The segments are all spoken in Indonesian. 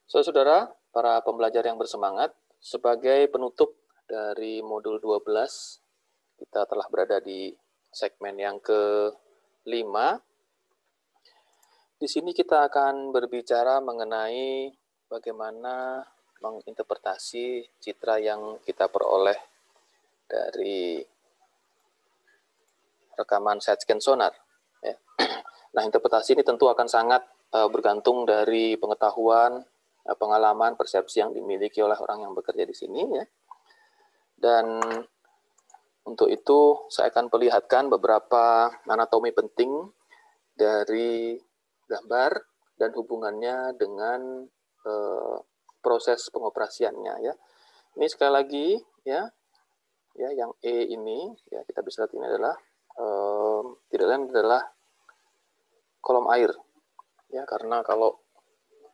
Saudara, para pembelajar yang bersemangat, sebagai penutup dari modul 12, kita telah berada di segmen yang ke-5. Di sini kita akan berbicara mengenai bagaimana menginterpretasi citra yang kita peroleh dari rekaman side scan sonar. Ya. Nah, interpretasi ini tentu akan sangat bergantung dari pengetahuan, pengalaman, persepsi yang dimiliki oleh orang yang bekerja di sini, ya. Dan untuk itu saya akan perlihatkan beberapa anatomi penting dari gambar dan hubungannya dengan proses pengoperasiannya, ya. Ini sekali lagi, ya, yang E ini, ya, kita bisa lihat ini adalah tidak lain adalah kolom air, ya, karena kalau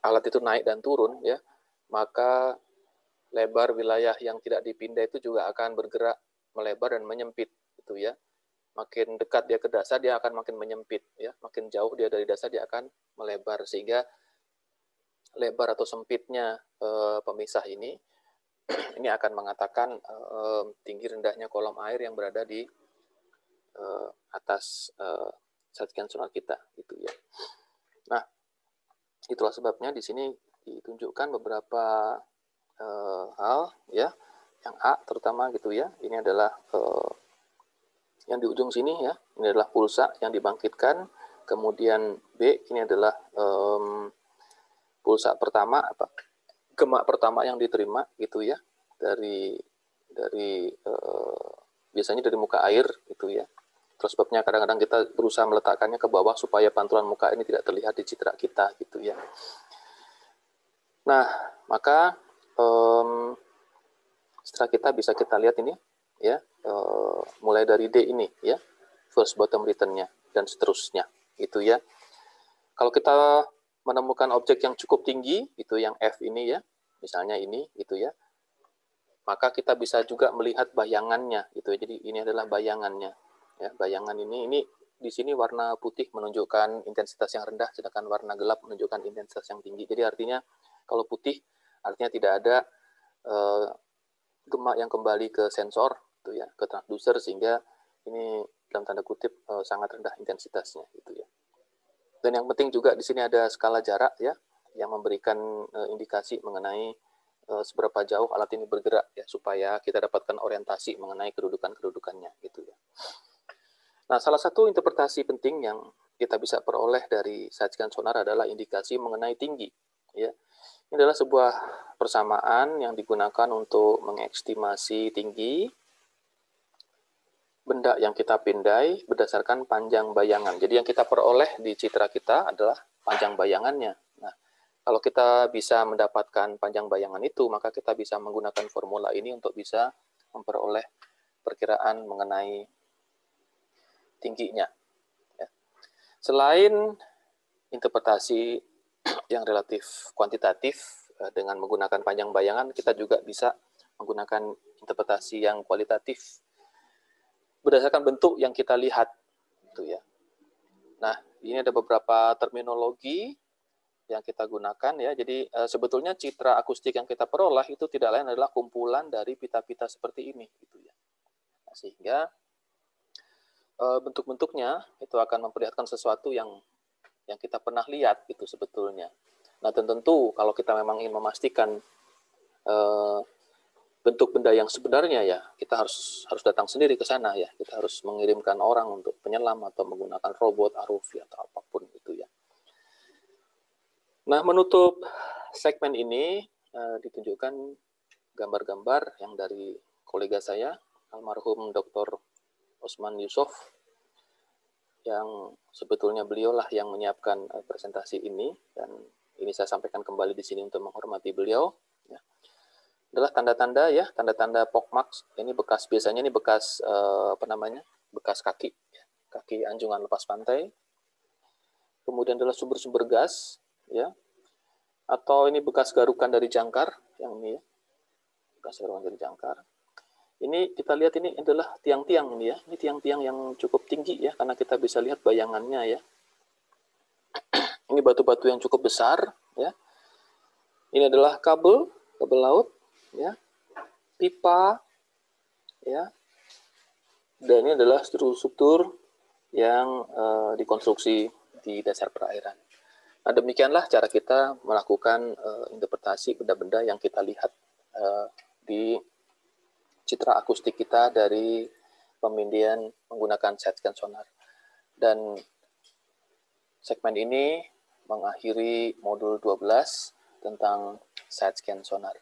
alat itu naik dan turun, ya, maka lebar wilayah yang tidak dipindah itu juga akan bergerak melebar dan menyempit, gitu ya. Makin dekat dia ke dasar, dia akan makin menyempit, ya. Makin jauh dia dari dasar, dia akan melebar, sehingga lebar atau sempitnya pemisah ini akan mengatakan tinggi rendahnya kolom air yang berada di atas side scan sonar kita, gitu ya. Nah, itulah sebabnya di sini ditunjukkan beberapa hal, ya. Yang A terutama, gitu ya. Ini adalah yang di ujung sini, ya. Ini adalah pulsa yang dibangkitkan. Kemudian B ini adalah pulsa pertama, gemak pertama yang diterima, gitu ya, dari biasanya dari muka air, gitu ya. Terus sebabnya kadang-kadang kita berusaha meletakkannya ke bawah supaya pantulan muka ini tidak terlihat di citra kita, gitu ya. Nah, maka setelah kita bisa kita lihat ini, ya, mulai dari D ini, ya, first bottom return-nya dan seterusnya, gitu ya. Kalau kita menemukan objek yang cukup tinggi, itu yang F ini, ya, misalnya ini, gitu ya, maka kita bisa juga melihat bayangannya, gitu ya. Jadi ini adalah bayangannya, ya. Bayangan ini di sini warna putih menunjukkan intensitas yang rendah, sedangkan warna gelap menunjukkan intensitas yang tinggi. Jadi artinya kalau putih artinya tidak ada gemak yang kembali ke sensor, gitu ya, ke transducer, sehingga ini dalam tanda kutip sangat rendah intensitasnya, gitu ya. Dan yang penting juga di sini ada skala jarak, ya, yang memberikan indikasi mengenai seberapa jauh alat ini bergerak, ya, supaya kita dapatkan orientasi mengenai kedudukannya, gitu ya. Nah, salah satu interpretasi penting yang kita bisa peroleh dari side scan sonar adalah indikasi mengenai tinggi, ya. Ini adalah sebuah persamaan yang digunakan untuk mengestimasi tinggi benda yang kita pindai berdasarkan panjang bayangan. Jadi yang kita peroleh di citra kita adalah panjang bayangannya. Nah, kalau kita bisa mendapatkan panjang bayangan itu, maka kita bisa menggunakan formula ini untuk bisa memperoleh perkiraan mengenai tingginya. Ya. Selain interpretasi yang relatif kuantitatif dengan menggunakan panjang bayangan, kita juga bisa menggunakan interpretasi yang kualitatif berdasarkan bentuk yang kita lihat, gitu ya. Nah, ini ada beberapa terminologi yang kita gunakan, ya. Jadi sebetulnya citra akustik yang kita peroleh itu tidak lain adalah kumpulan dari pita-pita seperti ini, gitu ya. Nah, sehingga bentuk-bentuknya itu akan memperlihatkan sesuatu yang kita pernah lihat, gitu sebetulnya. Nah, tentu kalau kita memang ingin memastikan bentuk benda yang sebenarnya, ya, kita harus datang sendiri ke sana, ya. Kita harus mengirimkan orang untuk penyelam atau menggunakan robot, ROV atau apapun itu, ya. Nah, menutup segmen ini ditunjukkan gambar-gambar yang dari kolega saya, almarhum Dr. Osman Yusuf, yang sebetulnya beliaulah yang menyiapkan presentasi ini, dan ini saya sampaikan kembali di sini untuk menghormati beliau, ya. Adalah tanda-tanda, ya, tanda-tanda pockmarks. Ini bekas, biasanya ini bekas bekas kaki, ya, kaki anjungan lepas pantai. Kemudian adalah sumber-sumber gas, ya, atau ini bekas garukan dari jangkar, yang ini, ya, bekas garukan dari jangkar. Ini kita lihat ini adalah tiang-tiang, ya, ini tiang-tiang yang cukup tinggi, ya, karena kita bisa lihat bayangannya, ya. Ini batu-batu yang cukup besar, ya. Ini adalah kabel laut, ya, pipa, ya, dan ini adalah struktur yang dikonstruksi di dasar perairan. Nah, demikianlah cara kita melakukan interpretasi benda-benda yang kita lihat di citra akustik kita dari pemindian menggunakan side scan sonar. Dan segmen ini mengakhiri modul 12 tentang side scan sonar.